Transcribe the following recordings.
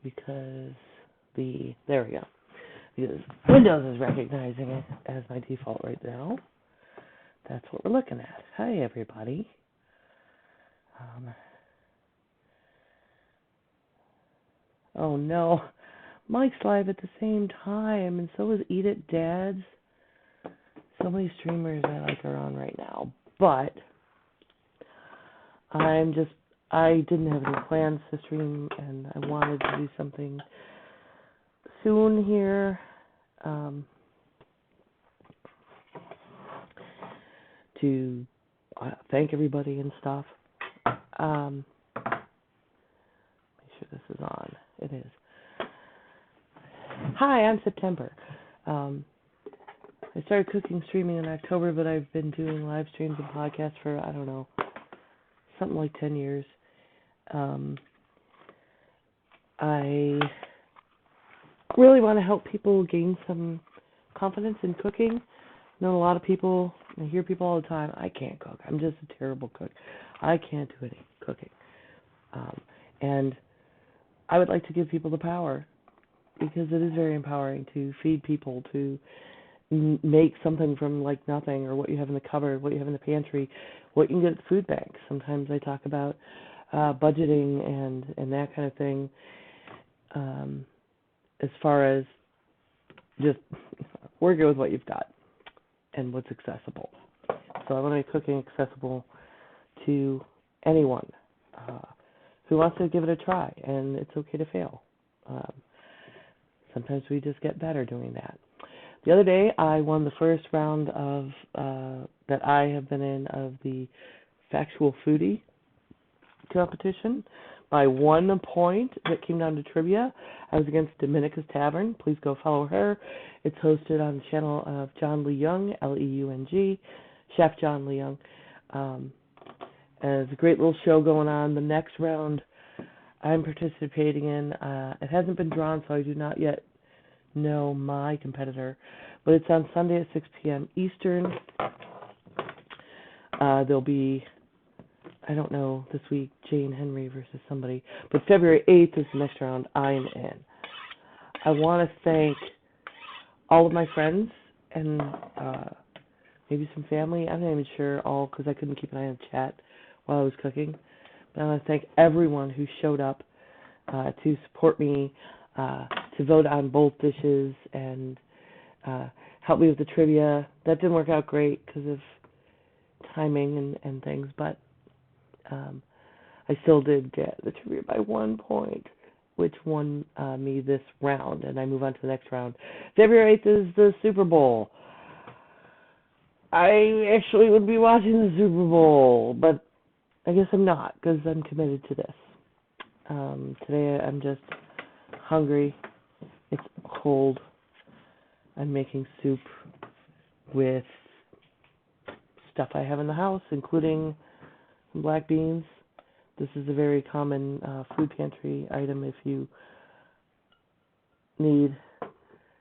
because there we go. Because Windows is recognizing it as my default right now. That's what we're looking at. Hi, everybody. Oh no, Mike's live at the same time, and so is Eat It Dads. So many streamers I like are on right now, but I didn't have any plans to stream, and I wanted to do something soon here. To thank everybody and stuff. Make sure this is on. It is. Hi, I'm September. I started cooking streaming in October, but I've been doing live streams and podcasts for, I don't know, something like 10 years. I really want to help people gain some confidence in cooking. I know a lot of people, I hear people all the time, I can't cook. I'm just a terrible cook. I can't do any cooking. And I would like to give people the power, because it is very empowering to feed people, to make something from like nothing, or what you have in the cupboard, what you have in the pantry, what you can get at the food bank. Sometimes I talk about budgeting and that kind of thing, as far as just working with what you've got and what's accessible. So I want to make cooking accessible to anyone who wants to give it a try, and it's okay to fail. Sometimes we just get better doing that. The other day, I won the first round of that I have been in of the Factual Foodie competition by 1 point. That came down to trivia. I was against Dominica's Tavern. Please go follow her. It's hosted on the channel of John Lee Young, Leung, Chef John Lee Young. And it's a great little show going on. The next round I'm participating in, it hasn't been drawn, so I do not yet know my competitor, but it's on Sunday at 6 p.m. Eastern. There'll be, I don't know, this week, Jane Henry versus somebody, but February 8th is the next round I'm in. I want to thank all of my friends and maybe some family. I'm not even sure all, because I couldn't keep an eye on the chat while I was cooking. But I want to thank everyone who showed up to support me, to vote on both dishes, and help me with the trivia. That didn't work out great because of timing and things, but I still did get the trivia by 1 point, which won me this round, and I move on to the next round. February 8th is the Super Bowl. I actually would be watching the Super Bowl, but I guess I'm not, because I'm committed to this. Today I'm just hungry. It's cold. I'm making soup with stuff I have in the house, including some black beans. This is a very common food pantry item if you need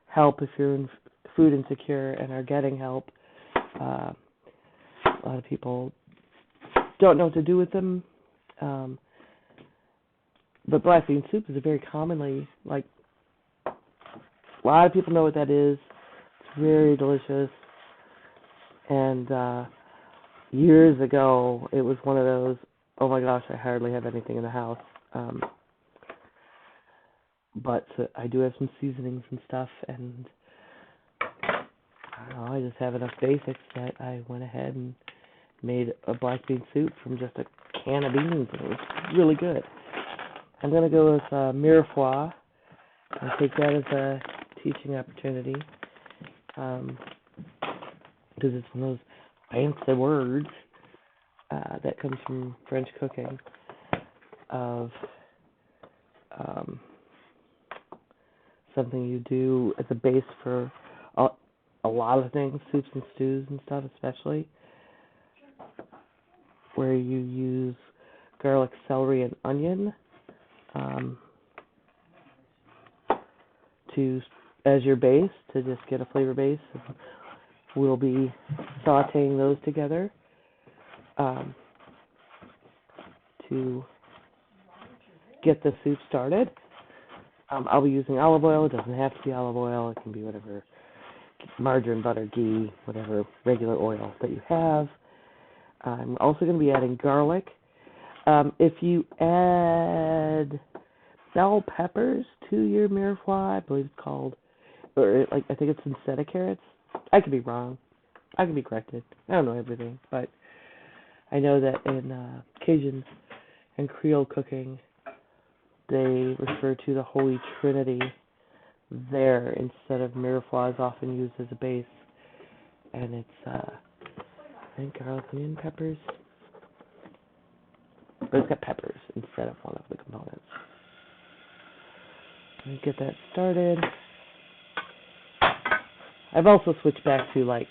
help, if you're food insecure and are getting help. A lot of people don't know what to do with them. But black bean soup is a very commonly, a lot of people know what that is. It's very delicious. And years ago, it was one of those, oh my gosh, I hardly have anything in the house. But I do have some seasonings and stuff, and I don't know, I just have enough basics that I went ahead and made a black bean soup from just a can of beans, and it was really good. I'm going to go with mirepoix and take that as a teaching opportunity, because it's one of those fancy words that comes from French cooking of something you do as a base for a lot of things, soups and stews and stuff especially, where you use garlic, celery, and onion as your base, to just get a flavor base. We'll be sauteing those together to get the soup started. I'll be using olive oil. It doesn't have to be olive oil. It can be whatever, margarine, butter, ghee, whatever regular oil that you have. I'm also going to be adding garlic. If you add bell peppers to your Mirafly, I believe it's called, or like I think it's instead of carrots. I could be wrong. I could be corrected. I don't know everything, but I know that in Cajun and Creole cooking, they refer to the Holy Trinity there instead of Mirafly is often used as a base, and it's I think garlic, onion, peppers, but it's got peppers instead of one of the components. Let me get that started. I've also switched back to like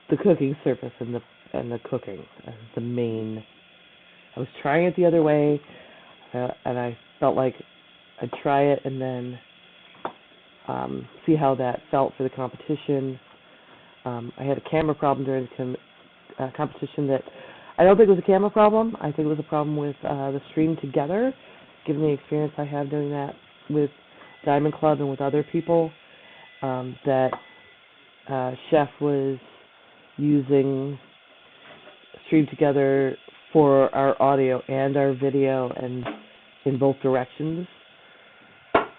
the cooking surface and the cooking as the main. I was trying it the other way, and I felt like I'd try it and then see how that felt for the competition. I had a camera problem during the competition that I don't think it was a camera problem. I think it was a problem with the stream together, given the experience I have doing that with Diamond Club and with other people, that Chef was using Stream Together for our audio and our video and in both directions.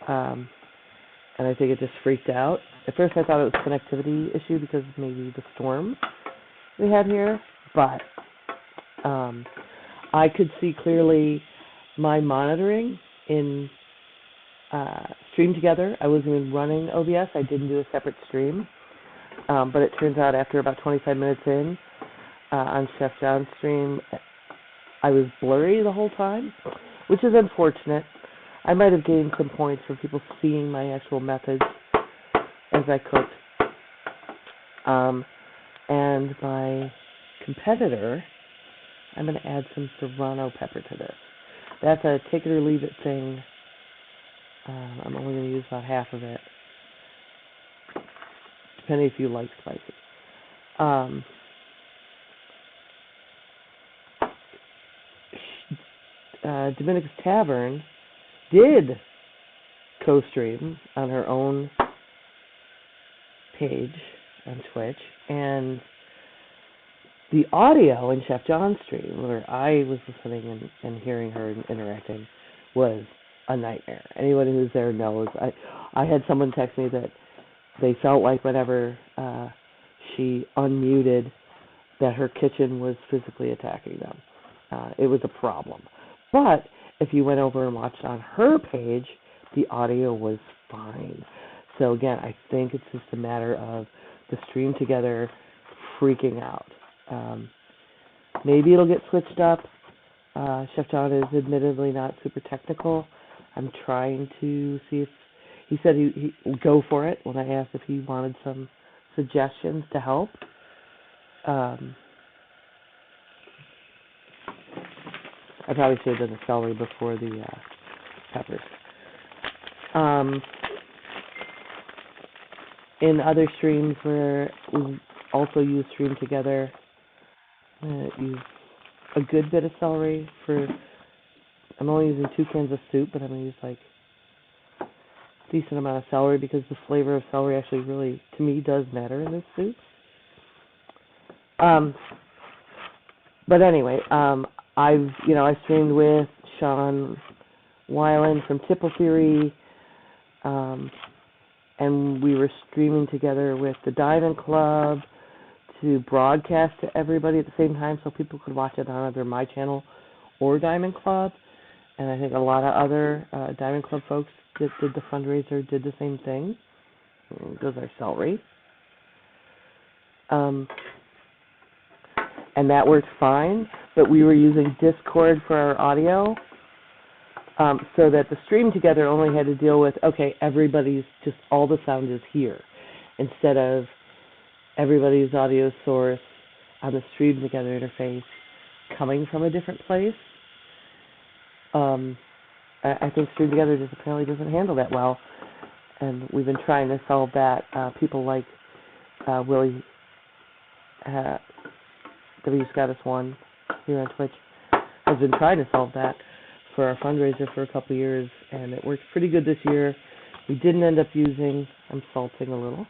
And I think it just freaked out. At first I thought it was a connectivity issue because of maybe the storm we had here, but I could see clearly my monitoring in Stream Together. I wasn't even running OBS. I didn't do a separate stream. But it turns out after about 25 minutes in on Chef John's stream, I was blurry the whole time, which is unfortunate. I might have gained some points from people seeing my actual methods as I cooked. And my competitor, I'm going to add some serrano pepper to this. That's a take it or leave it thing. I'm only going to use about half of it, depending if you like spicy. Dominica's Tavern did co-stream on her own page on Twitch, and the audio in Chef John's stream, where I was listening and hearing her and interacting, was a nightmare. Anyone who's there knows. I had someone text me that they felt like whenever she unmuted that her kitchen was physically attacking them. It was a problem. But if you went over and watched on her page, the audio was fine. So again, I think it's just a matter of the Stream Together freaking out. Maybe it'll get switched up. Chef John is admittedly not super technical. I'm trying to see if he said he would go for it when I asked if he wanted some suggestions to help. I probably should have done the celery before the peppers. In other streams where we also use Stream Together, use a good bit of celery for. I'm only using 2 cans of soup, but I'm going to use like a decent amount of celery because the flavor of celery actually really, to me, does matter in this soup. But anyway, I streamed with Sean Weiland from Tipple Theory, and we were streaming together with the Diamond Club to broadcast to everybody at the same time so people could watch it on either my channel or Diamond Club. And I think a lot of other Diamond Club folks that did the fundraiser did the same thing. Those are celery. And that worked fine, but we were using Discord for our audio, so that the Stream Together only had to deal with, okay, everybody's just, all the sound is here, instead of everybody's audio source on the Stream Together interface coming from a different place. I think Stream Together just apparently doesn't handle that well, and we've been trying to solve that. People like Willie W. Scottus1 here on Twitch has been trying to solve that for our fundraiser for a couple of years, and it worked pretty good this year. We didn't end up using, I'm salting a little.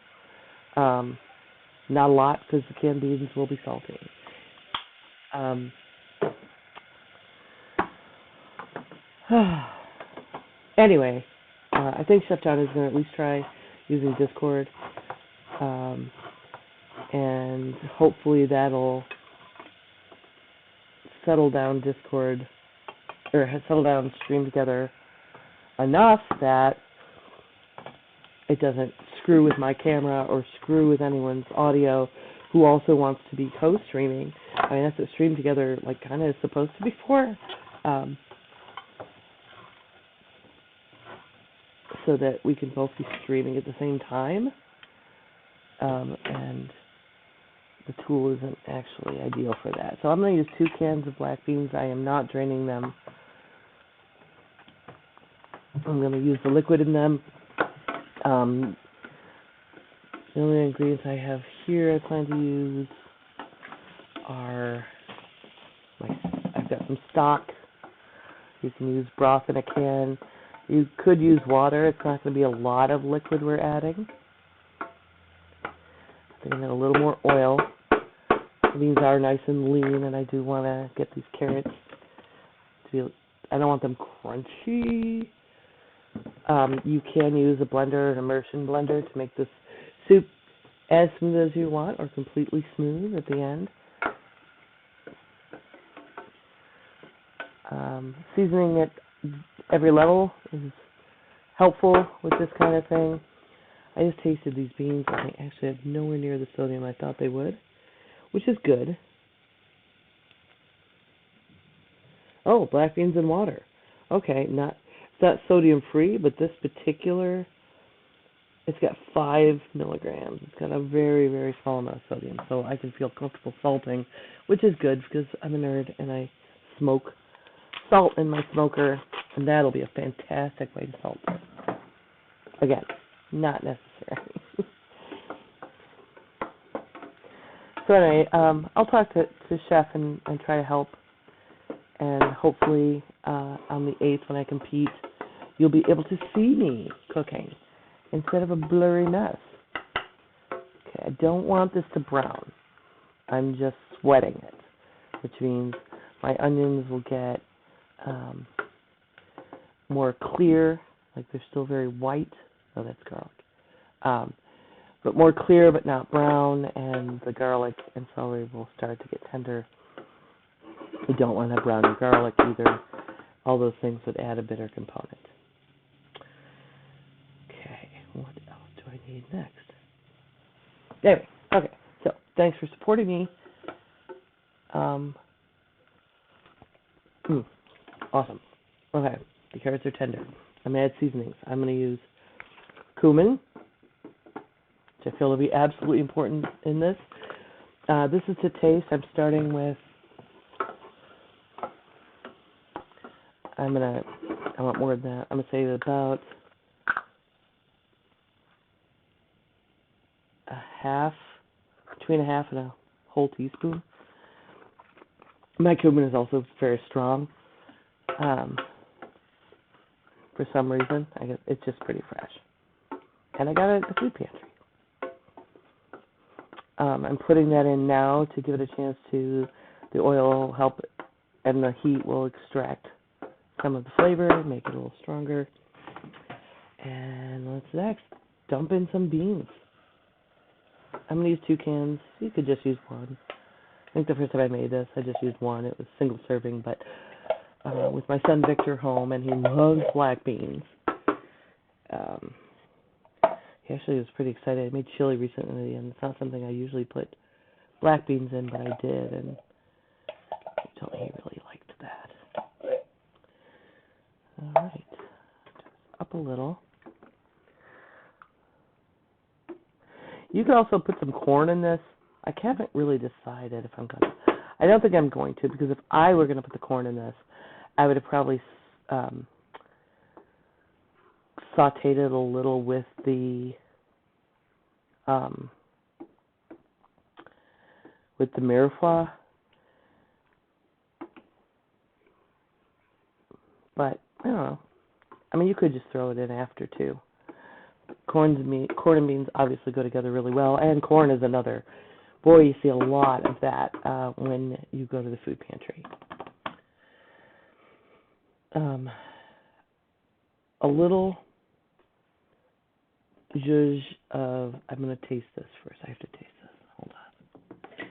Not a lot, because the canned beans will be salty. Anyway, I think Chef John is going to at least try using Discord, and hopefully that'll settle down Discord, or settle down Stream Together enough that it doesn't screw with my camera or screw with anyone's audio who also wants to be co-streaming. I mean, that's what Stream Together kind of is supposed to be for, so that we can both be streaming at the same time, and the tool isn't actually ideal for that. So I'm going to use 2 cans of black beans. I am not draining them. I'm going to use the liquid in them. The only ingredients I have here I plan to use are, I've got some stock. You can use broth in a can. You could use water. It's not going to be a lot of liquid we're adding. I think I need a little more oil. These are nice and lean, and I do want to get these carrots to be, I don't want them crunchy. You can use a blender, an immersion blender, to make this soup as smooth as you want, or completely smooth at the end. Seasoning at every level is helpful with this kind of thing. I just tasted these beans, and they actually have nowhere near the sodium I thought they would, which is good. Oh, black beans and water. Okay, it's not sodium free, but this particular, it's got 5 milligrams. It's got a very, very small amount of sodium, so I can feel comfortable salting, which is good because I'm a nerd and I smoke salt in my smoker, and that'll be a fantastic way to salt it. Again, not necessary. So anyway, I'll talk to Chef and try to help, and hopefully on the 8th when I compete, you'll be able to see me cooking instead of a blurry mess. Okay, I don't want this to brown. I'm just sweating it, which means my onions will get more clear, like they're still very white. Oh, that's garlic. But more clear but not brown, and the garlic and celery will start to get tender. You don't want to have brown garlic either. All those things would add a bitter component. Okay, what else do I need next? Anyway, okay, so thanks for supporting me. Awesome. Okay, the carrots are tender. I'm going to add seasonings. I'm going to use cumin, which I feel will be absolutely important in this. This is to taste. I'm starting with, I want more than that. I'm going to say about between a half and a whole teaspoon. My cumin is also very strong. For some reason, it's just pretty fresh. And I got it at the food pantry. I'm putting that in now to give it a chance to, the oil will help, and the heat will extract some of the flavor, make it a little stronger. And what's next? Dump in some beans. I'm going to use 2 cans. You could just use 1. I think the first time I made this, I just used 1. It was single serving, but with my son Victor home, and he loves black beans. He actually was pretty excited. I made chili recently, and it's not something I usually put black beans in, but I did, and he told me he really liked that. All right, up a little. You could also put some corn in this. I haven't really decided if I'm going to. I don't think I'm going to, because if I were going to put the corn in this, I would have probably sauteed it a little with the mirepoix. But I don't know. I mean, you could just throw it in after too. Corn and beans obviously go together really well, and corn is another. Boy, you see a lot of that when you go to the food pantry. A little zhuzh of, I'm going to taste this first. I have to taste this. Hold on.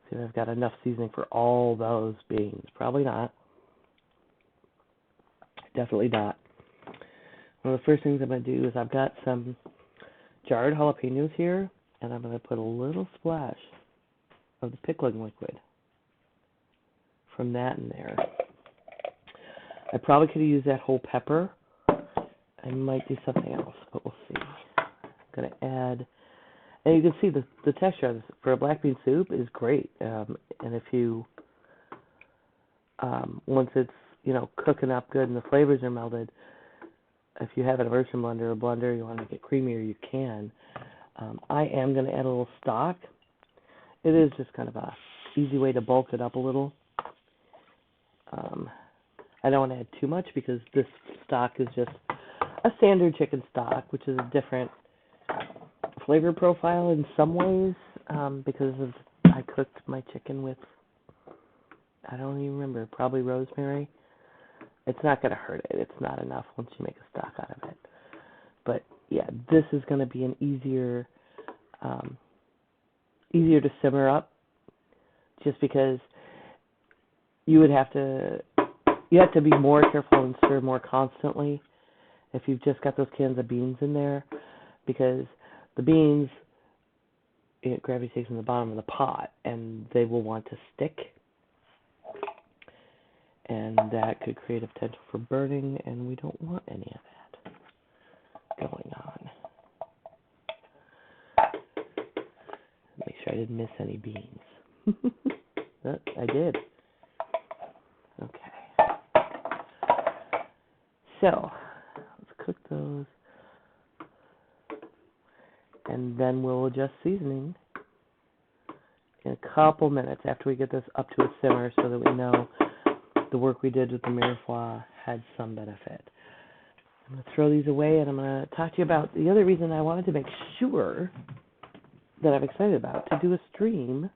See if I've got enough seasoning for all those beans. Probably not. Definitely not. One of the first things I'm going to do is I've got some jarred jalapenos here, and I'm going to put a little splash of the pickling liquid from that in there. I probably could have used that whole pepper. I might do something else, but we'll see. I'm going to add, and you can see the texture of this for a black bean soup is great. And if you, once it's, cooking up good and the flavors are melted, if you have an immersion blender or a blender, you want to make it creamier, you can. I am going to add a little stock. It is just kind of a easy way to bulk it up a little. I don't want to add too much because this stock is just a standard chicken stock, which is a different flavor profile in some ways because I cooked my chicken with, I don't even remember, probably rosemary. It's not going to hurt it. It's not enough once you make a stock out of it. But yeah, this is going to be an easier to simmer up, just because you have to be more careful and stir more constantly if you've just got those cans of beans in there, because the beans, gravity takes in the bottom of the pot and they will want to stick, and that could create a potential for burning, and we don't want any of that going on. Make sure I didn't miss any beans. I did. Okay. So, let's cook those. And then we'll adjust seasoning in a couple minutes after we get this up to a simmer so that we know the work we did with the mirepoix had some benefit. I'm going to throw these away, and I'm going to talk to you about the other reason I wanted to make sure that I'm excited about, to do a stream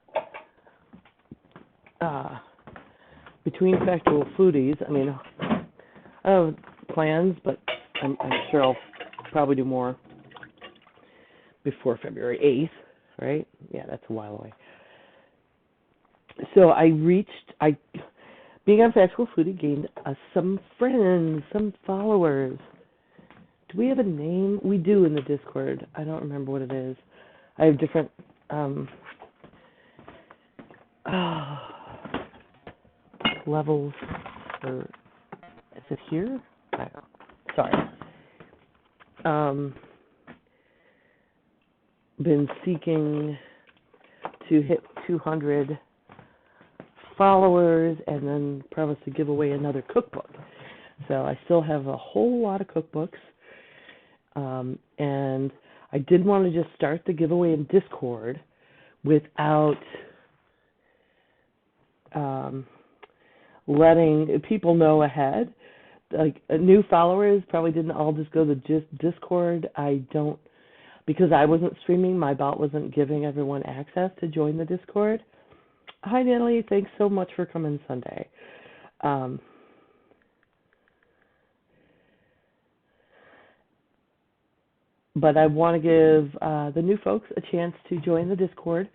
between Factual Foodies. I mean, I have plans, but I'm sure I'll probably do more before February 8th, right? Yeah, that's a while away. So being on Factual Foodie gained some friends, some followers. Do we have a name? We do in the Discord. I don't remember what it is. I have different levels. Is it here? Sorry. Been seeking to hit 200 followers and then promised to give away another cookbook. So I still have a whole lot of cookbooks. And I did want to just start the giveaway in Discord without letting people know ahead. Like, new followers probably didn't all just go to Discord. Because I wasn't streaming, my bot wasn't giving everyone access to join the Discord. Hi, Natalie. Thanks so much for coming Sunday. But I want to give the new folks a chance to join the Discord,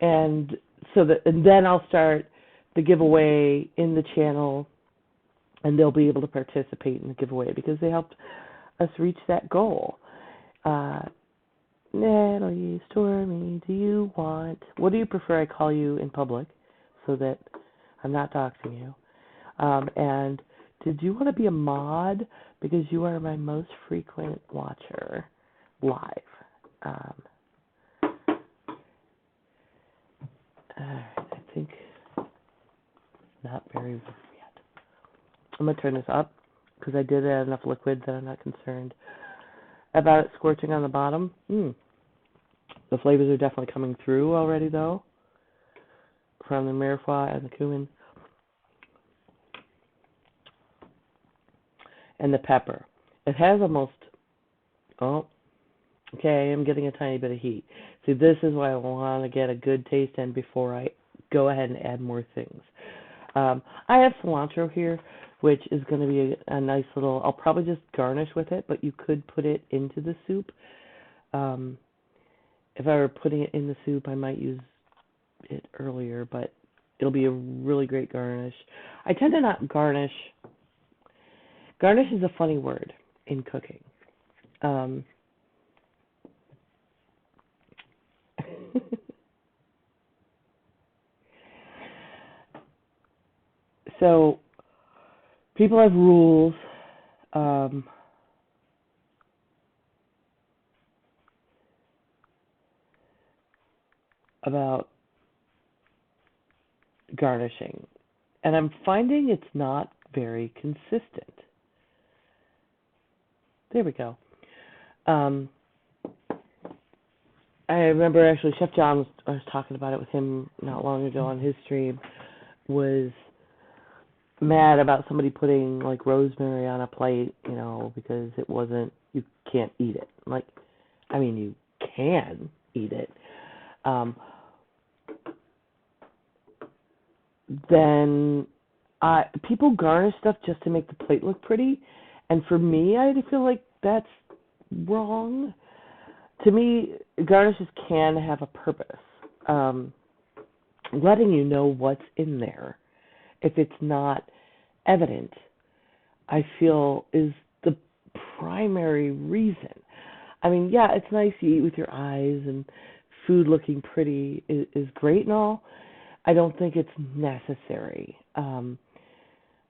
and then I'll start the giveaway in the channel, and they'll be able to participate in the giveaway because they helped us reach that goal. Natalie, Stormy, what do you prefer I call you in public so that I'm not doxing you? And did you want to be a mod? Because you are my most frequent watcher live. I think not very well yet. I'm going to turn this up because I did add enough liquid that I'm not concerned about it scorching on the bottom. The flavors are definitely coming through already, though, from the mirepoix and the cumin. and the pepper. It has almost, oh, okay, I'm getting a tiny bit of heat. See, this is why I want to get a good taste in before I go ahead and add more things. I have cilantro here, which is going to be a nice little, I'll probably just garnish with it, but you could put it into the soup. Um, if I were putting it in the soup, I might use it earlier, but it'll be a really great garnish. I tend to not garnish. Garnish is a funny word in cooking. Um, so people have rules um, about garnishing, and I'm finding it's not very consistent. There we go. Um, I remember actually Chef John I was talking about it with him not long ago on his stream, was mad about somebody putting like rosemary on a plate, because it wasn't, you can't eat it. Like, I mean, you can eat it. Um, then people garnish stuff just to make the plate look pretty, and for me, I feel like that's wrong. To me, garnishes can have a purpose, letting you know what's in there. If it's not evident, I feel is the primary reason. I mean, yeah, it's nice you eat with your eyes and food looking pretty is great and all. I don't think it's necessary.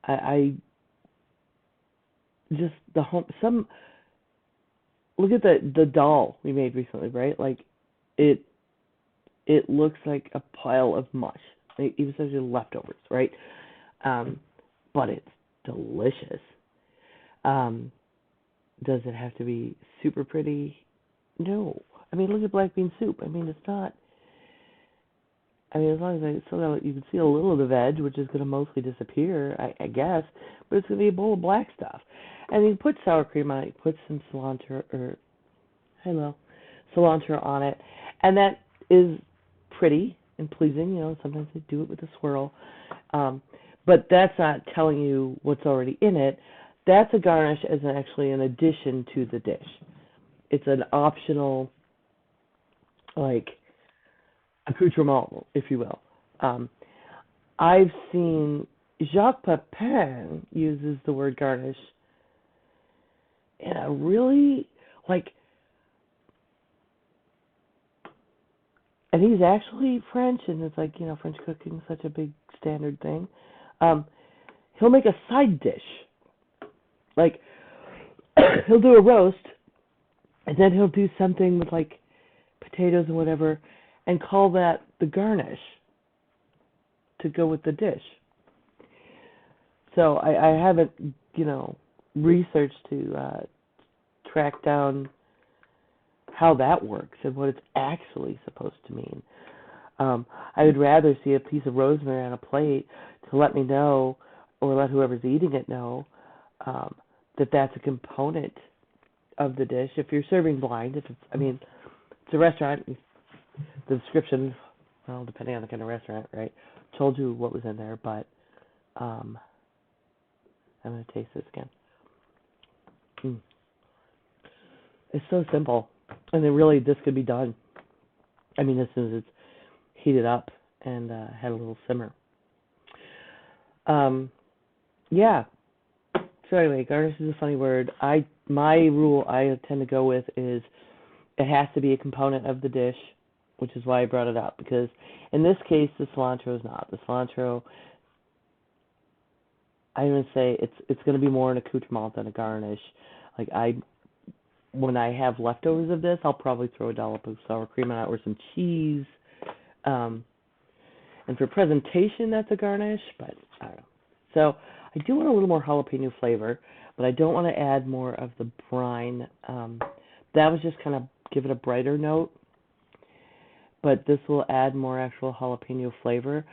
I just the home some look at the doll we made recently, right? Like it it looks like a pile of mush. It was essentially leftovers, right? Um, but it's delicious. Um, does it have to be super pretty? No. I mean, look at black bean soup. I mean, it's not. I mean, as long as you can see a little of the veg, which is going to mostly disappear, I guess, but it's going to be a bowl of black stuff. And you put sour cream on it, you put some cilantro on it, and that is pretty and pleasing. Sometimes they do it with a swirl, um, but that's not telling you what's already in it. That's a garnish as actually an addition to the dish. It's an optional, like, accoutrement, if you will. Um, I've seen Jacques Pepin uses the word garnish in a really, like, and he's actually French, and it's like, French cooking is such a big standard thing. Um, he'll make a side dish. Like, he'll do a roast, and then he'll do something with, like, potatoes and whatever, and call that the garnish to go with the dish. So I haven't, researched to track down how that works and what it's actually supposed to mean. I would rather see a piece of rosemary on a plate to let me know, or let whoever's eating it know, that that's a component of the dish. If you're serving blind, it's a restaurant, the description, well, depending on the kind of restaurant, right, told you what was in there, but I'm going to taste this again. It's so simple, and then really this could be done. I mean, as soon as it's heated up and had a little simmer. Yeah. So anyway, garnish is a funny word. My rule I tend to go with is it has to be a component of the dish, which is why I brought it up, because in this case the cilantro is not. The cilantro, I'm going to say it's going to be more an accoutrement than a garnish. Like when I have leftovers of this, I'll probably throw a dollop of sour cream on it or some cheese. And for presentation, that's a garnish, but I don't know. So I do want a little more jalapeno flavor, but I don't want to add more of the brine. That was just kind of give it a brighter note, but this will add more actual jalapeno flavor.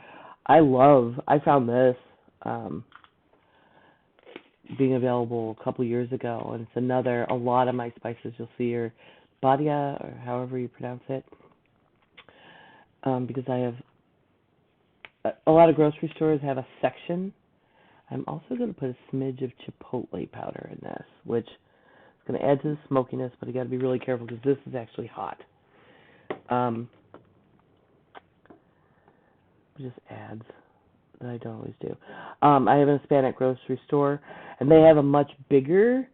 I found this being available a couple years ago, and it's a lot of my spices you'll see are Badia, or however you pronounce it, because I have a lot of grocery stores have a section. I'm also going to put a smidge of chipotle powder in this, which is going to add to the smokiness, but you got to be really careful because this is actually hot. Just adds that I don't always do. I have a Hispanic grocery store, and they have a much bigger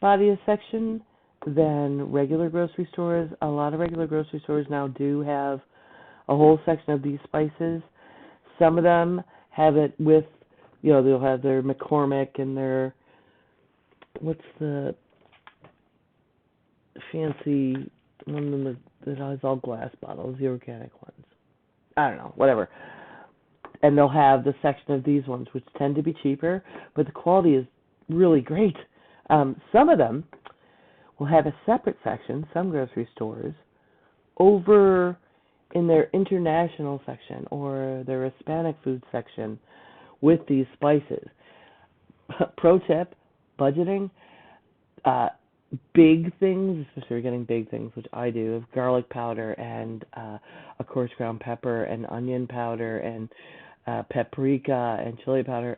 Badia section than regular grocery stores. A lot of regular grocery stores now do have a whole section of these spices. Some of them have it with, they'll have their McCormick and their, what's the fancy one that has all glass bottles, the organic ones. I don't know, whatever. And they'll have the section of these ones, which tend to be cheaper, but the quality is really great. Some of them will have a separate section, some grocery stores, over in their international section or their Hispanic food section with these spices. Pro tip, budgeting, big things, especially if you're getting big things, which I do, of garlic powder and a coarse ground pepper and onion powder and paprika and chili powder.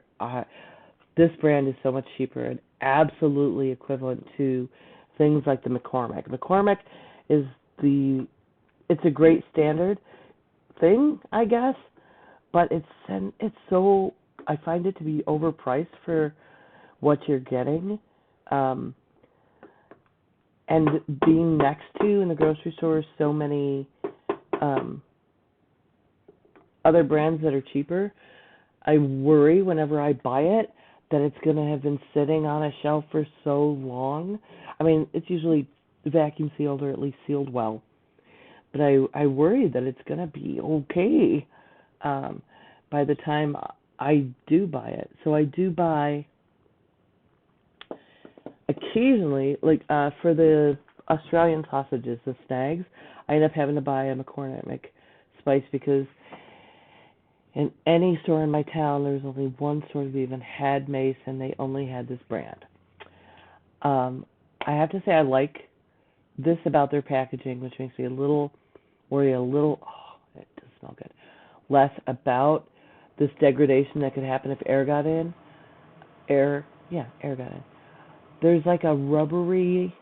This brand is so much cheaper and absolutely equivalent to things like the McCormick. McCormick is it's a great standard thing, I guess, but it's so, I find it to be overpriced for what you're getting. And being next to, in the grocery store, so many other brands that are cheaper, I worry whenever I buy it that it's going to have been sitting on a shelf for so long. I mean, it's usually vacuum sealed or at least sealed well. But I worry that it's going to be okay by the time I do buy it. So I do buy occasionally, like for the Australian sausages, the snags, I end up having to buy a McCormick spice because in any store in my town, there's only one store that even had mace, and they only had this brand. I have to say I like this about their packaging, which makes me worry a little, it does smell good, less about this degradation that could happen if air got in. Air got in. There's like a rubbery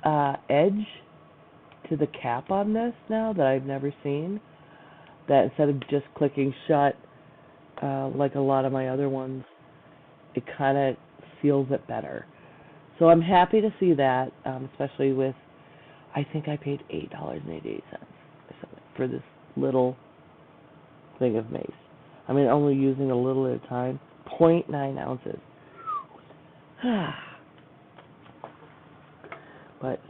edge to the cap on this now that I've never seen, that instead of just clicking shut like a lot of my other ones, it kind of seals it better. So I'm happy to see that, especially with, I think I paid $8.88 for this little thing of mace. I mean, only using a little at a time, 0.9 ounces. But,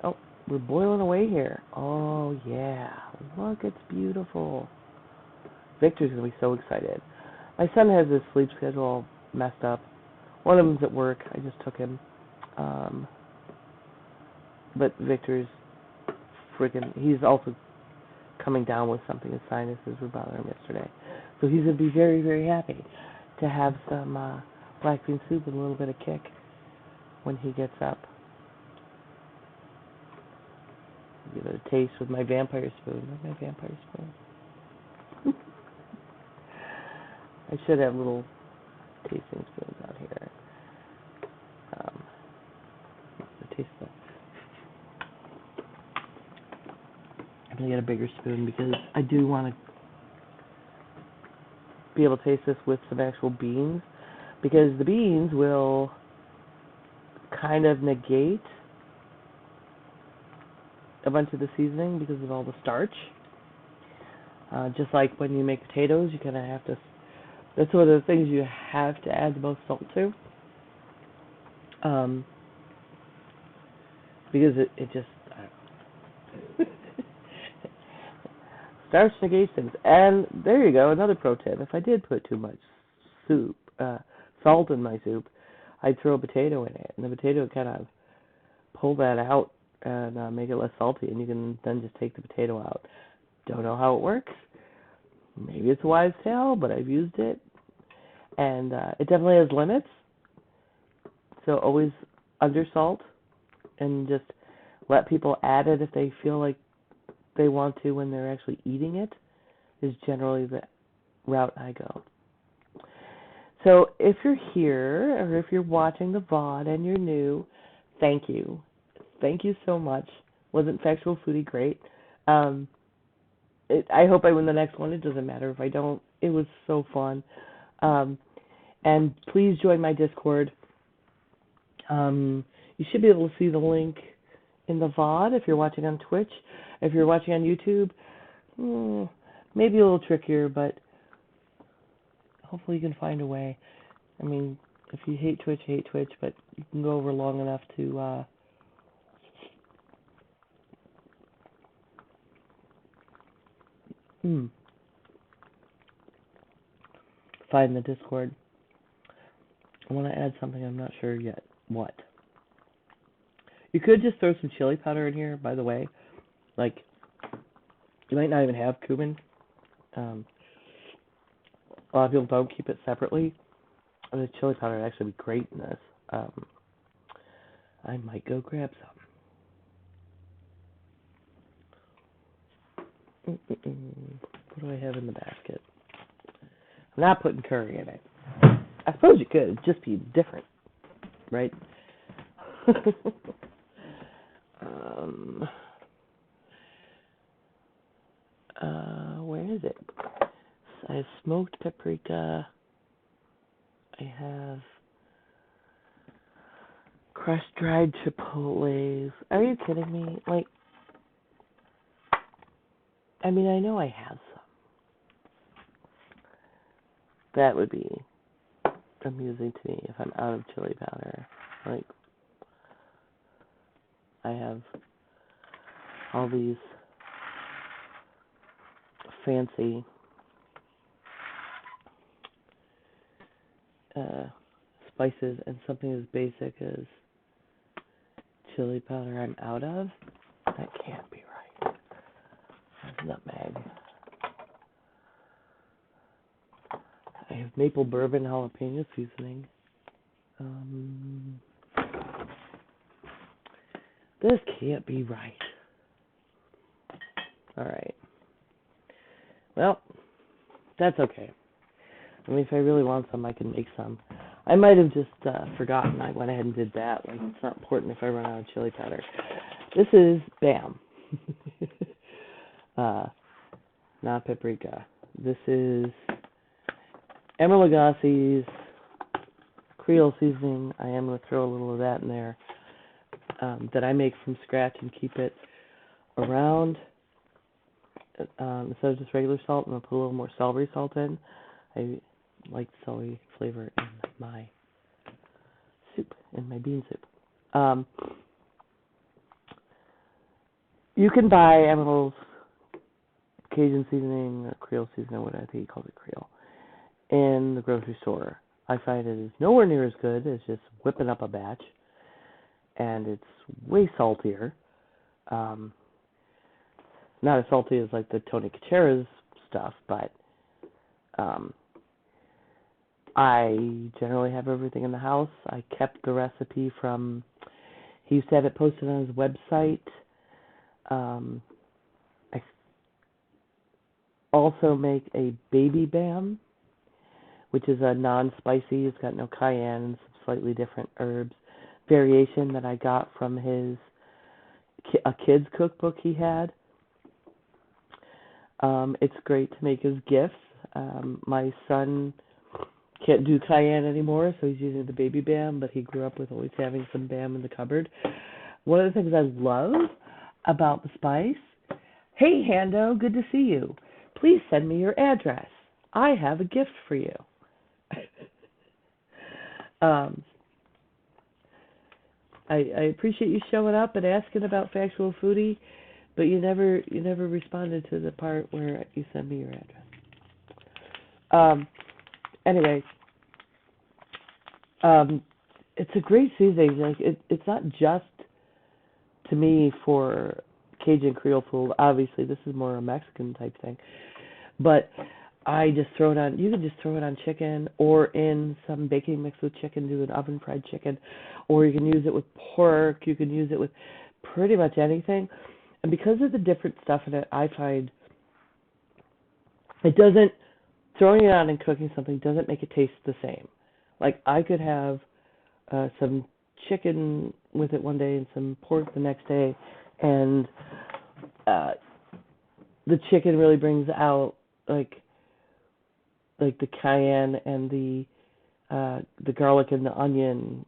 we're boiling away here. Oh, yeah. Look, it's beautiful. Victor's going to be so excited. My son has his sleep schedule all messed up. One of them's at work. I just took him. But Victor's he's also coming down with something. His sinuses were bothering him yesterday. So he's going to be very, very happy to have some black bean soup with a little bit of kick when he gets up. Give it a taste with my vampire spoon. Where's my vampire spoon? I should have little tasting spoons out here. Taste that. I'm going to get a bigger spoon because I do want to be able to taste this with some actual beans, because the beans will kind of negate a bunch of the seasoning because of all the starch. Just like when you make potatoes, you kind of have to, that's one of the things you have to add the most salt to. Because it just, starch negates things. And there you go, another pro tip. If I did put too much salt in my soup, I'd throw a potato in it, and the potato would kind of pull that out and make it less salty, and you can then just take the potato out. Don't know how it works. Maybe it's a wives' tale, but I've used it, and it definitely has limits. So always under salt, and just let people add it if they feel like they want to when they're actually eating it, is generally the route I go. So if you're here or if you're watching the VOD and you're new, thank you. Thank you so much. Wasn't Factual Foodie great? I hope I win the next one. It doesn't matter if I don't. It was so fun. And please join my Discord. You should be able to see the link in the VOD if you're watching on Twitch. If you're watching on YouTube, maybe a little trickier, but hopefully you can find a way. I mean, if you hate Twitch, but you can go over long enough to find the Discord. I want to add something, I'm not sure yet. What? You could just throw some chili powder in here, by the way. Like, you might not even have cumin. A lot of people don't keep it separately. And the chili powder would actually be great in this. I might go grab some. What do I have in the basket? I'm not putting curry in it. I suppose you could. It'd just be different, right? Where is it? I have smoked paprika. I have crushed dried chipotles. Are you kidding me? Like, I mean, I know I have some. That would be amusing to me if I'm out of chili powder. Like, I have all these fancy spices and something as basic as chili powder I'm out of. That can't be right. That's nutmeg. I have maple bourbon jalapeno seasoning. This can't be right. Alright. Well, that's okay. I mean, if I really want some, I can make some. I might have just forgotten. I went ahead and did that. Like, it's not important if I run out of chili powder. This is BAM. Not paprika. This is Emeril Lagasse's Creole seasoning. I am going to throw a little of that in there that I make from scratch and keep it around. Instead of just regular salt, I'm going to put a little more celery salt in. I like celery flavor in my soup, in my bean soup. You can buy Emeril's Cajun seasoning or Creole seasoning, what I think he calls it, Creole, in the grocery store. I find it is nowhere near as good as just whipping up a batch, and it's way saltier. Not as salty as like the Tony Kuchera's stuff, but I generally have everything in the house. I kept the recipe from, he used to have it posted on his website. I also make a baby BAM, which is a non-spicy, it's got no cayenne, some slightly different herbs, variation that I got from a kid's cookbook he had. It's great to make as gifts. My son can't do cayenne anymore, so he's using the baby BAM, but he grew up with always having some BAM in the cupboard. One of the things I love about the spice, hey Hando, good to see you. Please send me your address. I have a gift for you. I appreciate you showing up and asking about Factual Foodie, but you never responded to the part where you sent me your address. Anyway, it's a great seasoning. Like it's not just to me for Cajun Creole food. Obviously, this is more a Mexican type thing, but I just throw it on. You could just throw it on chicken or in some baking mix with chicken. Do an oven fried chicken, or you can use it with pork. You can use it with pretty much anything. And because of the different stuff in it, I find it doesn't throwing it on and cooking something doesn't make it taste the same. Like I could have some chicken with it one day and some pork the next day, and uh, the chicken really brings out like the cayenne and the garlic and the onion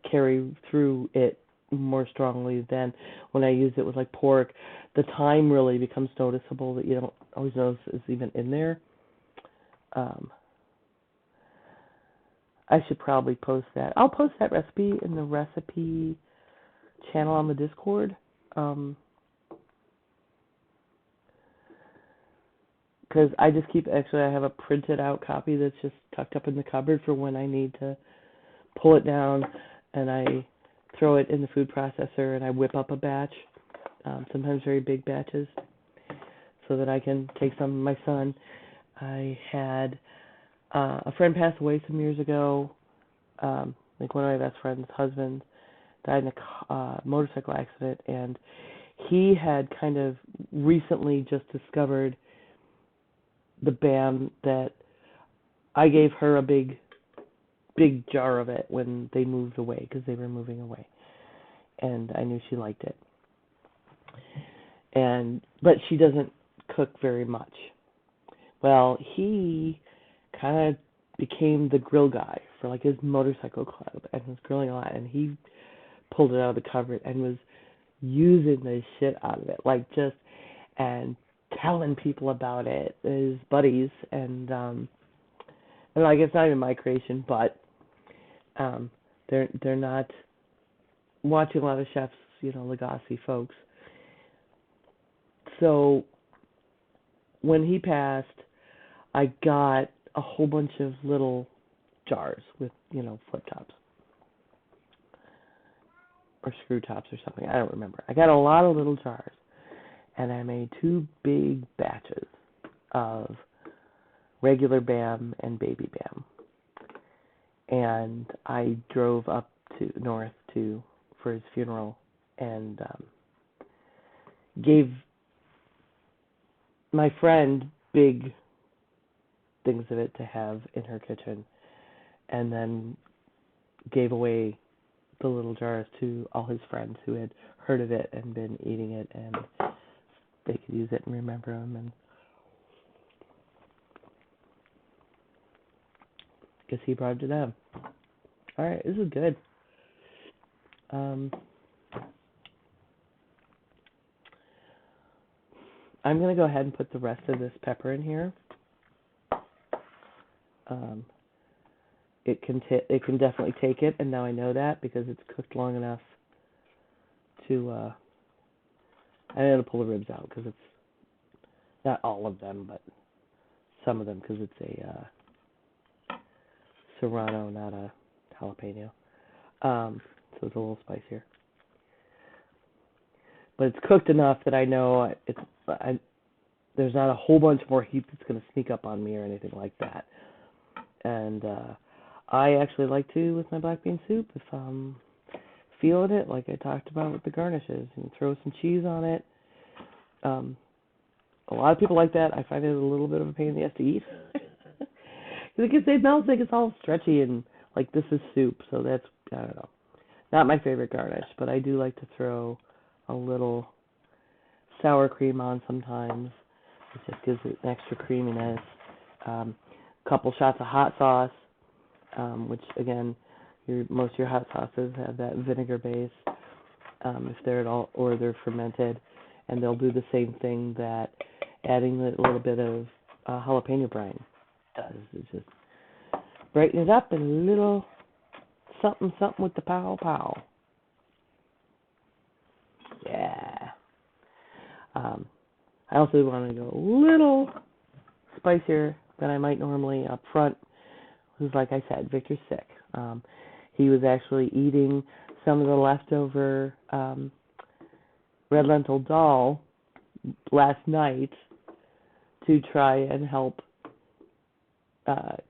carry through it more strongly than when I use it with like pork. The thyme really becomes noticeable that you don't always notice is even in there. Um, I should probably post that. I'll post that recipe in the recipe channel on the Discord. Because I just keep, actually, I have a printed out copy that's just tucked up in the cupboard for when I need to pull it down, and I throw it in the food processor and I whip up a batch, sometimes very big batches, so that I can take some. My son, I had a friend pass away some years ago, like one of my best friend's husbands died in a motorcycle accident, and he had kind of recently just discovered the BAM that I gave her a big jar of it when they moved away, because they were moving away, and I knew she liked it. But she doesn't cook very much. Well, he kind of became the grill guy for like his motorcycle club and was grilling a lot, and he pulled it out of the cupboard and was using the shit out of it, like just and telling people about it, his buddies, and like it's not even my creation, but they're not watching a lot of chefs, Legacy folks. So when he passed, I got a whole bunch of little jars with, flip tops or screw tops or something. I don't remember. I got a lot of little jars, and I made 2 big batches of regular BAM and baby BAM. And I drove up to north for his funeral and gave my friend big things of it to have in her kitchen, and then gave away the little jars to all his friends who had heard of it and been eating it, and they could use it and remember him, and because he brought it to them. All right, this is good. I'm going to go ahead and put the rest of this pepper in here. It can definitely take it, and now I know that because it's cooked long enough to. I had to pull the ribs out because it's not all of them, but some of them, because it's a serrano, not a jalapeno. So it's a little spicier. But it's cooked enough that I know there's not a whole bunch more heat that's going to sneak up on me or anything like that. And I actually like to, with my black bean soup, if I'm feeling it, like I talked about with the garnishes, and throw some cheese on it. A lot of people like that. I find it a little bit of a pain in the ass to eat. Because it melts like it's all stretchy and like this is soup, so that's, I don't know, not my favorite garnish, but I do like to throw a little sour cream on sometimes. It just gives it an extra creaminess. Couple shots of hot sauce, which again, most of your hot sauces have that vinegar base, if they're at all, or they're fermented, and they'll do the same thing that adding a little bit of jalapeno brine does. It's just brighten it up and a little something with the pow. Yeah. I also want to go a little spicier than I might normally up front. Because like I said, Victor's sick. He was actually eating some of the leftover red lentil dal last night to try and help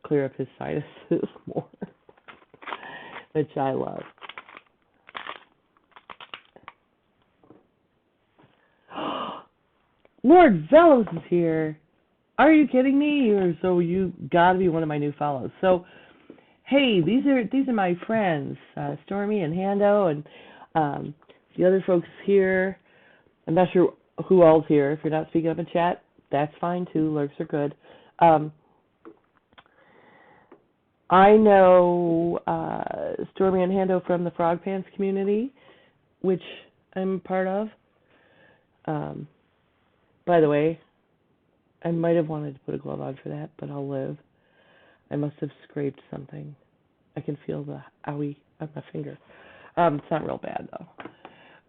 clear up his sinuses more, which I love. Lord Velos is here. Are you kidding me? You gotta be one of my new follows. So, hey, these are my friends, Stormy and Hando, and the other folks here. I'm not sure who all's here. If you're not speaking up in chat, that's fine too. Lurks are good. I know Stormy and Hando from the Frog Pants community, which I'm part of. By the way, I might have wanted to put a glove on for that, but I'll live. I must have scraped something. I can feel the owie on my finger. It's not real bad, though.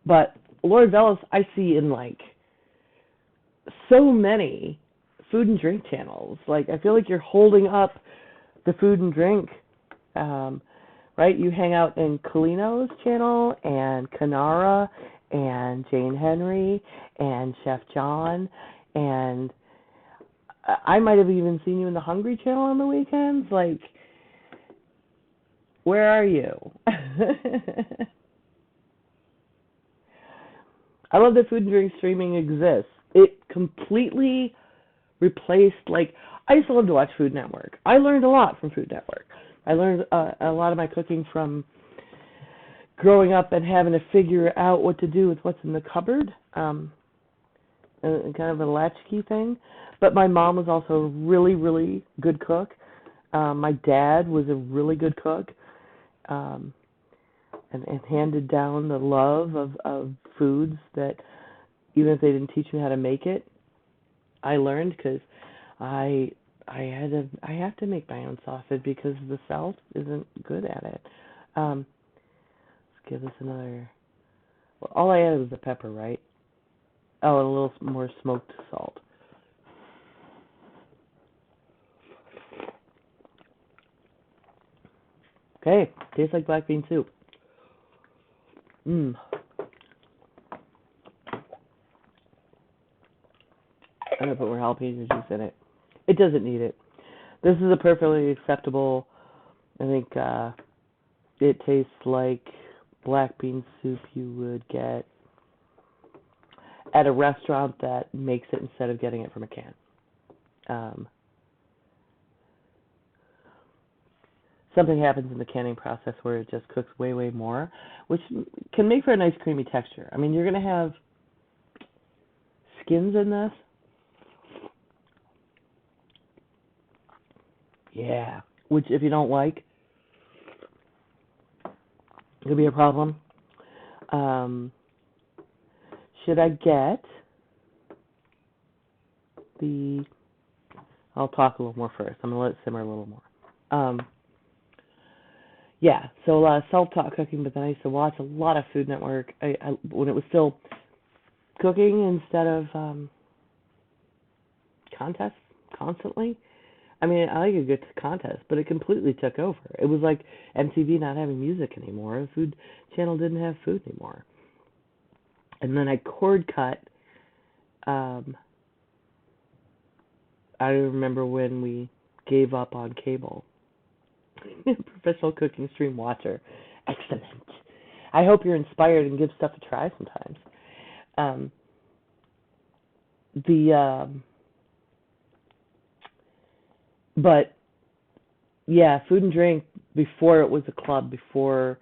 But Lord Velos, I see in, like, so many food and drink channels. Like, I feel like you're holding up the food and drink, right? You hang out in Colino's channel, and Kanara, and Jane Henry, and Chef John, and I might have even seen you in the Hungry channel on the weekends. Like, where are you? I love that food and drink streaming exists. It completely replaced, like, I used to love to watch Food Network. I learned a lot from Food Network. I learned a lot of my cooking from growing up and having to figure out what to do with what's in the cupboard, and kind of a latchkey thing. But my mom was also a really, really good cook. My dad was a really good cook, and handed down the love of foods that, even if they didn't teach me how to make it, I learned because I have to make my own sausage because the South isn't good at it. Let's give this another. Well, all I added was the pepper, right? Oh, and a little more smoked salt. Okay, tastes like black bean soup. I'm gonna put more jalapeno juice in it. It doesn't need it. This is a perfectly acceptable. I think it tastes like black bean soup you would get at a restaurant that makes it instead of getting it from a can. Something happens in the canning process where it just cooks way, way more, which can make for a nice creamy texture. I mean, you're going to have skins in this. Yeah, which if you don't like, it could be a problem. Should I get the... I'll talk a little more first. I'm going to let it simmer a little more. Yeah, so a lot of self-taught cooking, but then I used to watch a lot of Food Network when it was still cooking instead of contests constantly. I mean, I like a good contest, but it completely took over. It was like MTV not having music anymore. The Food Channel didn't have food anymore. And then I cord cut. I remember when we gave up on cable. Professional cooking stream watcher. Excellent. I hope you're inspired and give stuff a try sometimes. But yeah, food and drink before it was a club, before,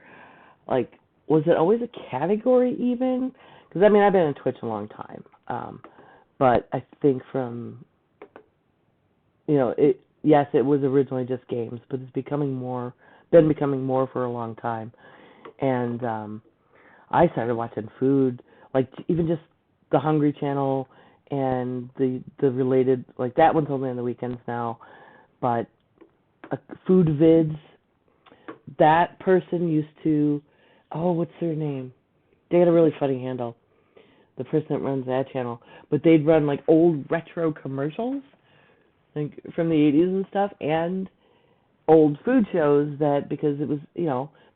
like, was it always a category even? Because I mean, I've been in Twitch a long time, but I think from, yes, it was originally just games, but it's becoming more for a long time. And I started watching food, like even just the Hungry channel and the related, like that one's only on the weekends now, but food vids. That person used to, what's their name? They had a really funny handle. The person that runs that channel, but they'd run like old retro commercials, like from the 80s and stuff, and old food shows that, because it was,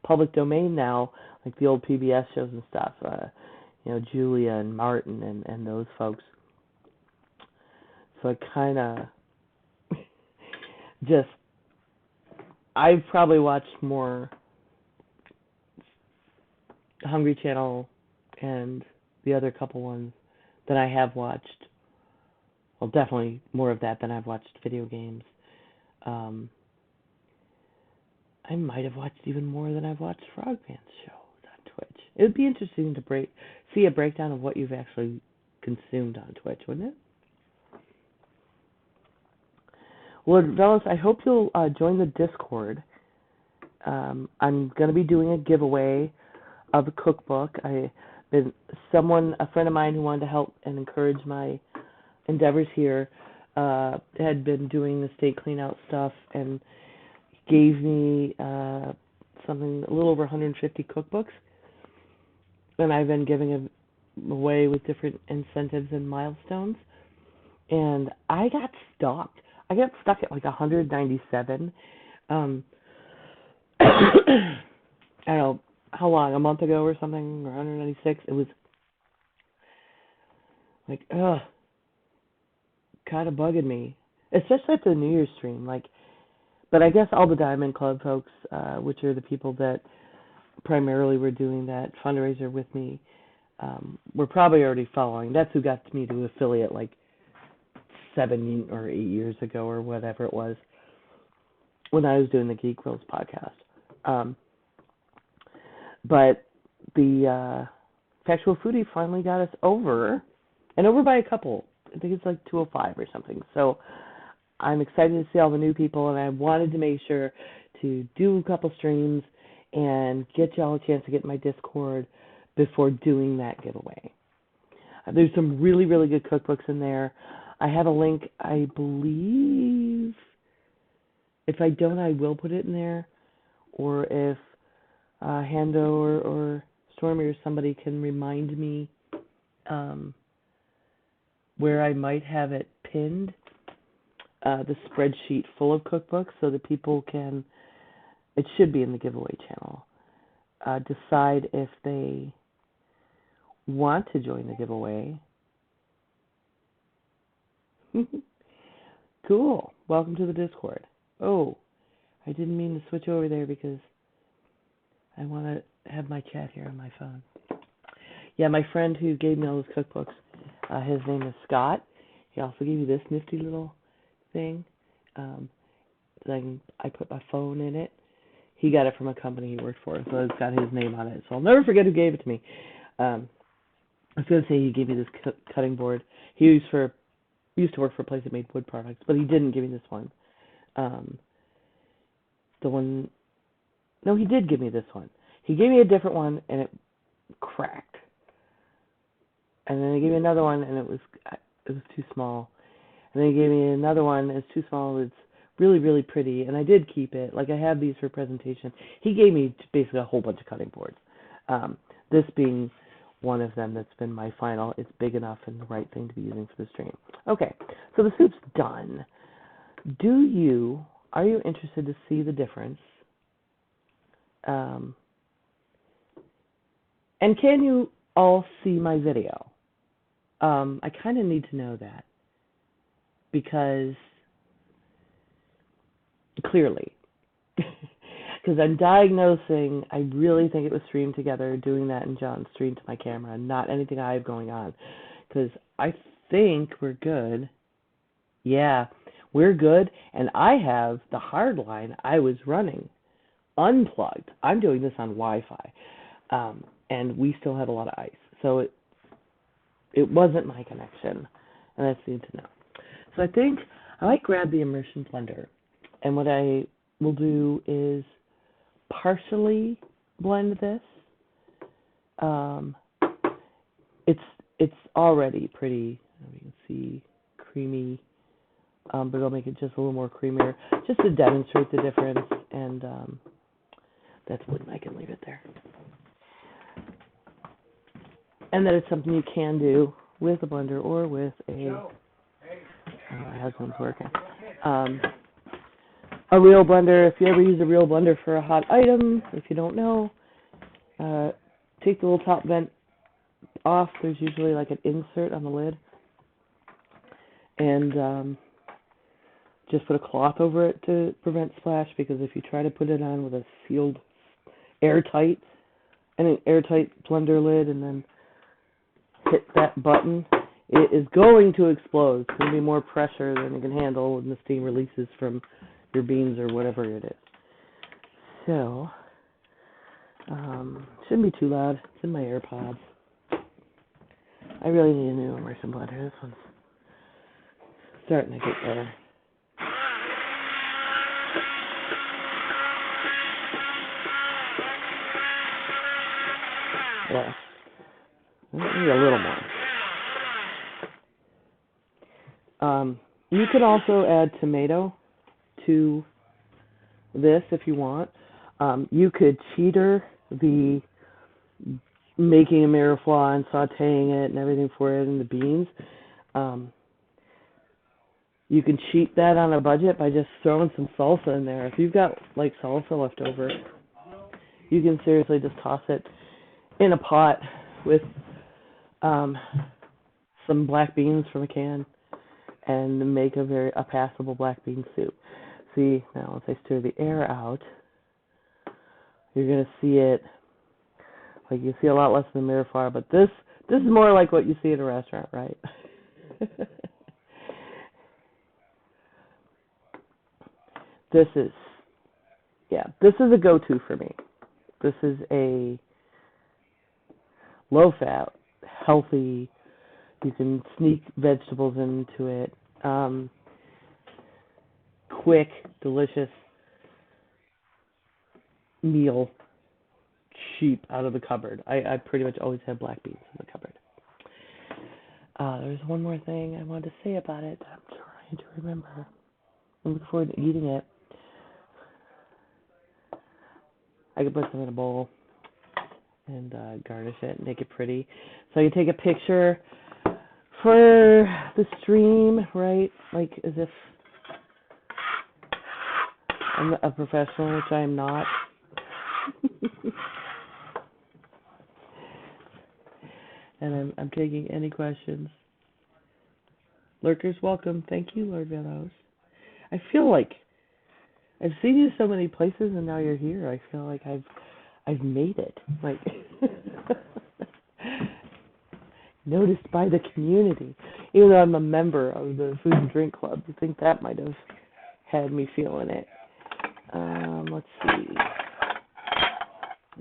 public domain now, like the old PBS shows and stuff, Julia and Martin and those folks. So I kind of, Just, I've probably watched more Hungry Channel and the other couple ones than I have watched. Well, definitely more of that than I've watched video games. Um, I might have watched even more than I've watched Frogman's show on Twitch. It would be interesting to see a breakdown of what you've actually consumed on Twitch, wouldn't it? Well, Velas, I hope you'll join the Discord. I'm going to be doing a giveaway of a cookbook. A friend of mine who wanted to help and encourage my endeavors here, had been doing the state clean out stuff and gave me something a little over 150 cookbooks, and I've been giving away with different incentives and milestones. And I got stuck. I got stuck at like 197. I don't know how long, a month ago or something, or 196. It was like, kind of bugging me, especially at the New Year's stream. But I guess all the Diamond Club folks, which are the people that primarily were doing that fundraiser with me, were probably already following. That's who got me to affiliate like 7 or 8 years ago or whatever it was when I was doing the Geek Girls podcast. But the Factual Foodie finally got us over, and over by a couple. I think it's like 205 or something. So I'm excited to see all the new people, and I wanted to make sure to do a couple streams and get y'all a chance to get in my Discord before doing that giveaway. There's some really, really good cookbooks in there. I have a link, I believe. If I don't, I will put it in there. Or if Hando or Stormy or somebody can remind me where I might have it pinned, the spreadsheet full of cookbooks, so that people can, it should be in the giveaway channel, decide if they want to join the giveaway. Cool. Welcome to the Discord. Oh, I didn't mean to switch over there because I want to have my chat here on my phone. Yeah, my friend who gave me all those cookbooks, his name is Scott. He also gave me this nifty little thing. I put my phone in it. He got it from a company he worked for, so it's got his name on it. So I'll never forget who gave it to me. I was going to say he gave me this cutting board. He used to work for a place that made wood products, but he didn't give me this one. No, he did give me this one. He gave me a different one, and it cracked. And then he gave me another one, and it was too small. And then he gave me another one, it's too small, it's really, really pretty, and I did keep it. Like, I have these for presentation. He gave me basically a whole bunch of cutting boards. This being one of them that's been my final. It's big enough and the right thing to be using for the stream. Okay, so the soup's done. Are you interested to see the difference? And can you all see my video? I kind of need to know that, because clearly, because I'm diagnosing, I really think it was streamed together, doing that in John's stream to my camera, not anything I have going on, because I think we're good. Yeah, we're good, and I have the hard line I was running unplugged. I'm doing this on Wi-Fi, and we still have a lot of ice, so it wasn't my connection, and that's need to know. So I think I might grab the immersion blender, and what I will do is partially blend this. It's already pretty, you can see, creamy, but it'll make it just a little more creamier, just to demonstrate the difference, and that's what I can leave it there. And that it's something you can do with a blender or with my husband's working. A real blender, if you ever use a real blender for a hot item, if you don't know, take the little top vent off. There's usually like an insert on the lid. And just put a cloth over it to prevent splash, because if you try to put it on with a sealed, airtight, and an airtight blender lid and then hit that button, it is going to explode. It's going to be more pressure than it can handle when the steam releases from your beans or whatever it is. So, shouldn't be too loud. It's in my AirPods. I really need a new immersion blender. This one's starting to get better. Yeah. Maybe a little more. You could also add tomato to this if you want. You could cheater the making a mirepoix and sauteing it and everything for it and the beans. You can cheat that on a budget by just throwing some salsa in there. If you've got like salsa left over, you can seriously just toss it in a pot with some black beans from a can and make a passable black bean soup. See, now if I stir the air out, you're going to see it, like you see a lot less than the mirepoix, but this is more like what you see at a restaurant, right? This is a go-to for me. This is a low-fat, healthy, you can sneak vegetables into it, quick, delicious meal, cheap, out of the cupboard. I pretty much always have black beans in the cupboard. There's one more thing I wanted to say about it that I'm trying to remember. I look forward to eating it. I could put some in a bowl and garnish it and make it pretty. So you take a picture for the stream, right? Like as if I'm a professional, which I am not. And I'm taking any questions. Lurkers, welcome. Thank you, Lord Velos. I feel like I've seen you so many places, and now you're here. I feel like I've made it. Like noticed by the community, even though I'm a member of the Food and Drink Club. I think that might have had me feeling it. Let's see.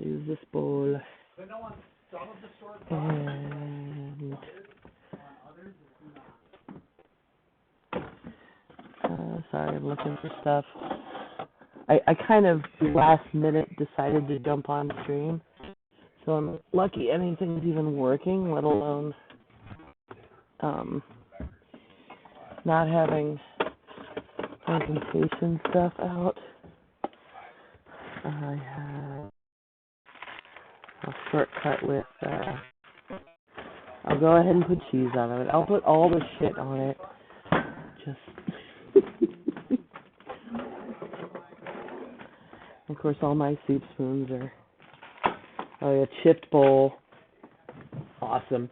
Use this bowl. And sorry, I'm looking for stuff. I kind of last minute decided to jump on stream, so I'm lucky anything's even working, let alone not having presentation stuff out. I have a shortcut with, I'll go ahead and put cheese on it. I'll put all the shit on it. Just, of course, all my soup spoons are, a chipped bowl. Awesome.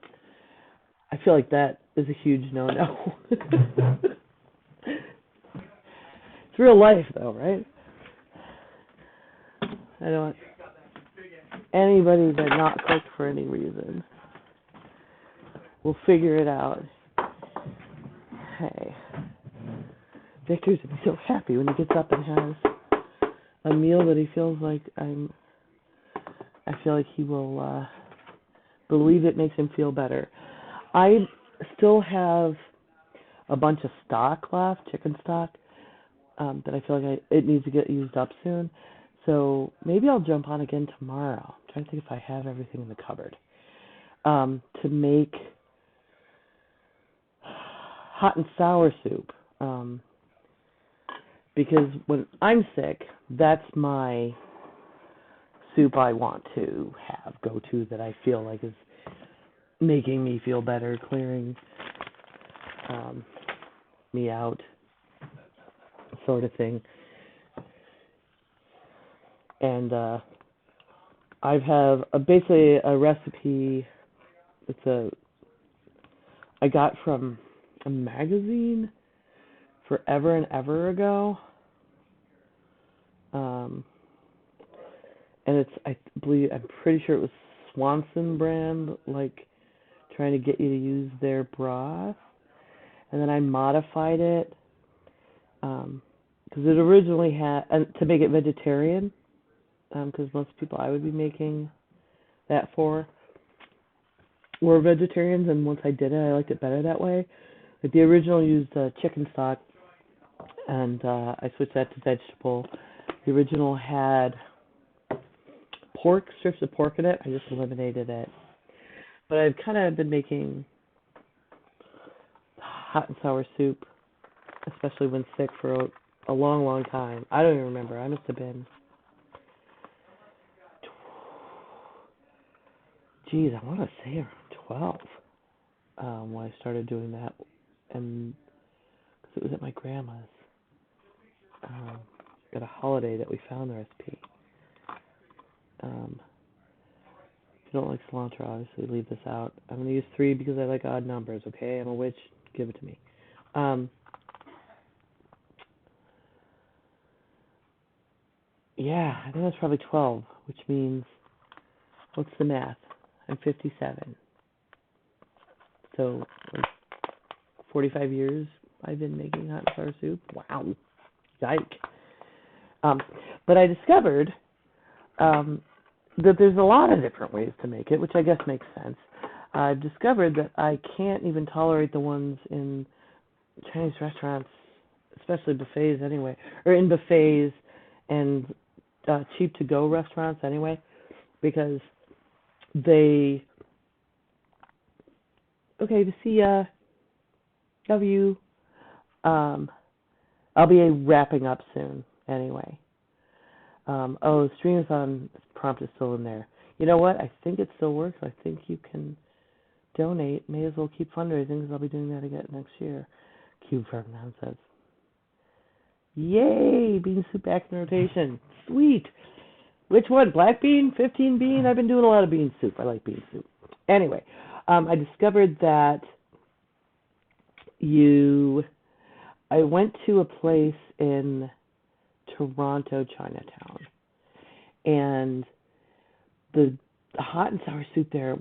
I feel like that is a huge no-no. It's real life, though, right? I don't want anybody to not cook for any reason. We'll figure it out. Hey. Victor's gonna be so happy when he gets up and has a meal that he feels like I feel like he will believe it makes him feel better. I still have a bunch of stock left, chicken stock, that I feel like it needs to get used up soon. So maybe I'll jump on again tomorrow. I'm trying to think if I have everything in the cupboard. To make hot and sour soup. Because when I'm sick, that's my soup I want to have, go to, that I feel like is making me feel better, clearing me out, sort of thing. And I have basically a recipe. I got from a magazine forever and ever ago. Um, and I'm pretty sure it was Swanson brand, like trying to get you to use their broth. And then I modified it because it originally had, and to make it vegetarian, because most people I would be making that for were vegetarians, and once I did it, I liked it better that way. Like the original used chicken stock, and I switched that to vegetable. The original had strips of pork in it. I just eliminated it. But I've kind of been making hot and sour soup, especially when sick, for a long, long time. I don't even remember. I must have been, geez, I want to say around 12 when I started doing that, and because it was at my grandma's at a holiday that we found the recipe. If you don't like cilantro, obviously leave this out. I'm going to use 3 because I like odd numbers, okay? I'm a witch. Give it to me. Yeah, I think that's probably 12, which means, what's the math? I'm 57. So, like, 45 years I've been making hot and sour soup. Wow. Yike. But I discovered that there's a lot of different ways to make it, which I guess makes sense. I've discovered that I can't even tolerate the ones in Chinese restaurants, especially buffets anyway, or in buffets and cheap to-go restaurants anyway, because they, okay, to see ya, love you. I'll be wrapping up soon anyway. The Streamathon prompt is still in there. You know what? I think it still works. I think you can donate. May as well keep fundraising because I'll be doing that again next year. Cube Ferdinand says, yay, bean soup back in rotation. Sweet. Which one? Black bean? 15 bean? I've been doing a lot of bean soup. I like bean soup. Anyway, I discovered that I went to a place in Toronto, Chinatown, and the hot and sour soup there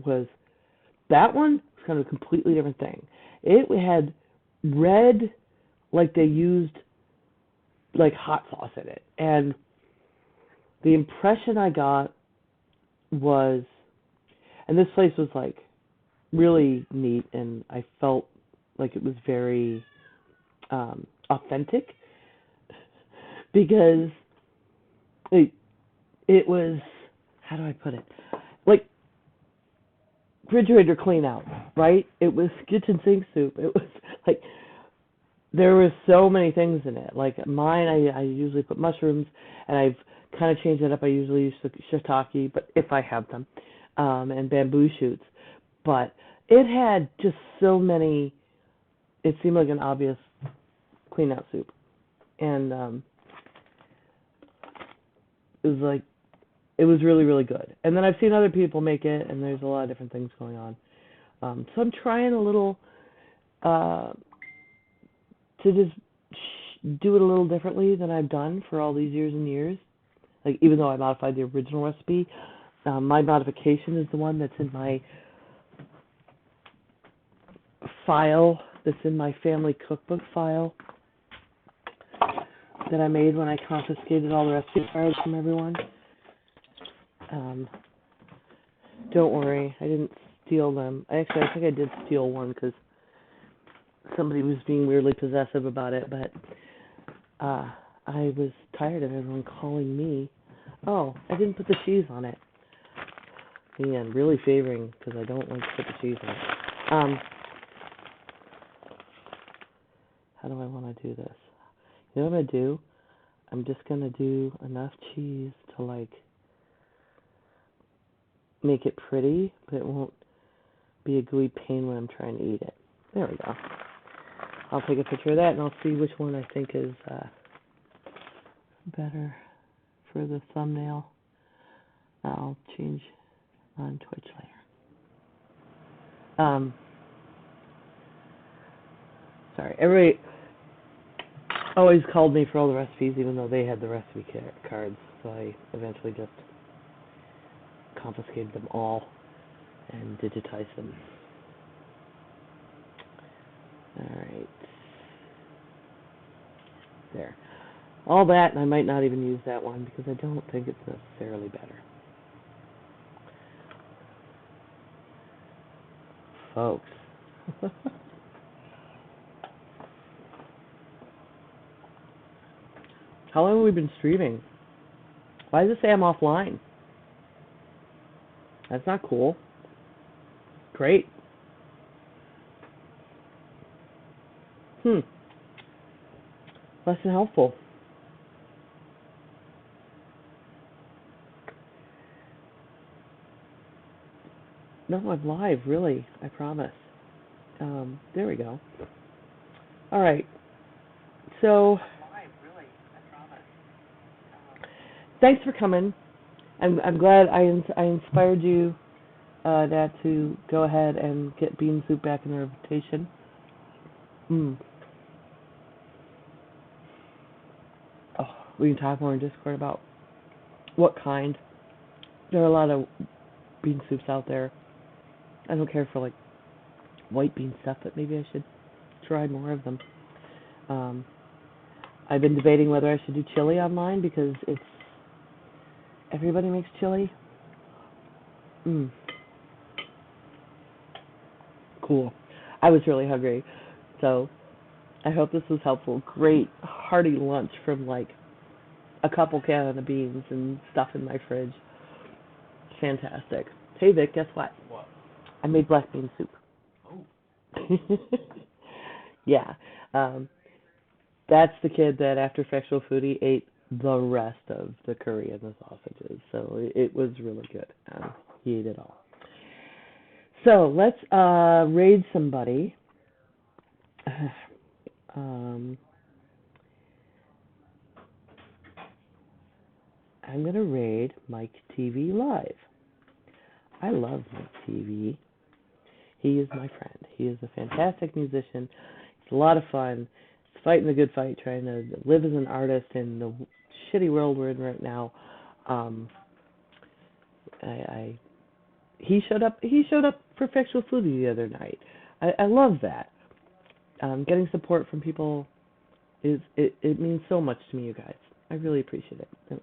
that one was kind of a completely different thing. It had red, like they used like hot sauce in it, and the impression I got was, and this place was like really neat, and I felt like it was very authentic, because it was, how do I put it, like refrigerator clean out, right? It was kitchen sink soup. It was like, there were so many things in it. Like mine, I usually put mushrooms, and I've kind of changed it up. I usually use shiitake, but if I have them, and bamboo shoots. But it had just so many, it seemed like an obvious clean out soup. And it was really, really good. And then I've seen other people make it, and there's a lot of different things going on. So I'm trying a little to just do it a little differently than I've done for all these years and years. Like, even though I modified the original recipe, my modification is the one that's in my file, that's in my family cookbook file that I made when I confiscated all the recipe cards from everyone. Don't worry, I didn't steal them. Actually, I think I did steal one because somebody was being weirdly possessive about it, but I was tired of everyone calling me, oh, I didn't put the cheese on it. Yeah, I'm really favoring, because I don't like to put the cheese on it. How do I want to do this? You know what I'm going to do? I'm just going to do enough cheese to, like, make it pretty, but it won't be a gooey pain when I'm trying to eat it. There we go. I'll take a picture of that, and I'll see which one I think is better for the thumbnail. I'll change on Twitch later. Sorry, everybody. always called me for all the recipes, even though they had the recipe cards. So I eventually just confiscated them all and digitized them. All right. There. All that, and I might not even use that one because I don't think it's necessarily better. Folks. How long have we been streaming? Why does it say I'm offline? That's not cool. Great. Less than helpful. No, I'm live, really. I promise. There we go. All right. So, thanks for coming. I'm glad I inspired you, Dad, to go ahead and get Bean Soup back in the rotation. Oh, we can talk more in Discord about what kind. There are a lot of bean soups out there. I don't care for like white bean stuff, but maybe I should try more of them. I've been debating whether I should do chili on mine because everybody makes chili. Cool. I was really hungry, so I hope this was helpful. Great hearty lunch from like a couple cans of beans and stuff in my fridge. Fantastic. Hey Vic, guess what? What? I made black bean soup. Oh. Yeah. That's the kid that after Factual Foodie ate the rest of the curry and the sausages. So it was really good. He ate it all. So let's raid somebody. I'm going to raid Mike TV Live. I love Mike TV. He is my friend. He is a fantastic musician. It's a lot of fun. He's fighting the good fight, trying to live as an artist in the shitty world we're in right now. He showed up. He showed up for Factual Foodie the other night. I love that. Getting support from people it means so much to me, you guys. I really appreciate it.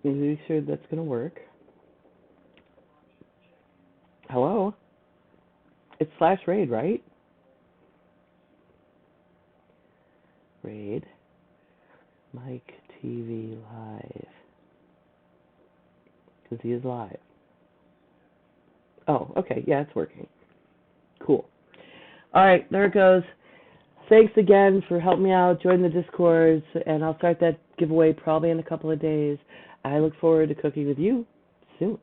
Make sure that's gonna work. Hello. It's /raid, right? Raid. Mike TV Live. Because he is live. Oh, okay. Yeah, it's working. Cool. All right, there it goes. Thanks again for helping me out. Join the Discord, and I'll start that giveaway probably in a couple of days. I look forward to cooking with you soon.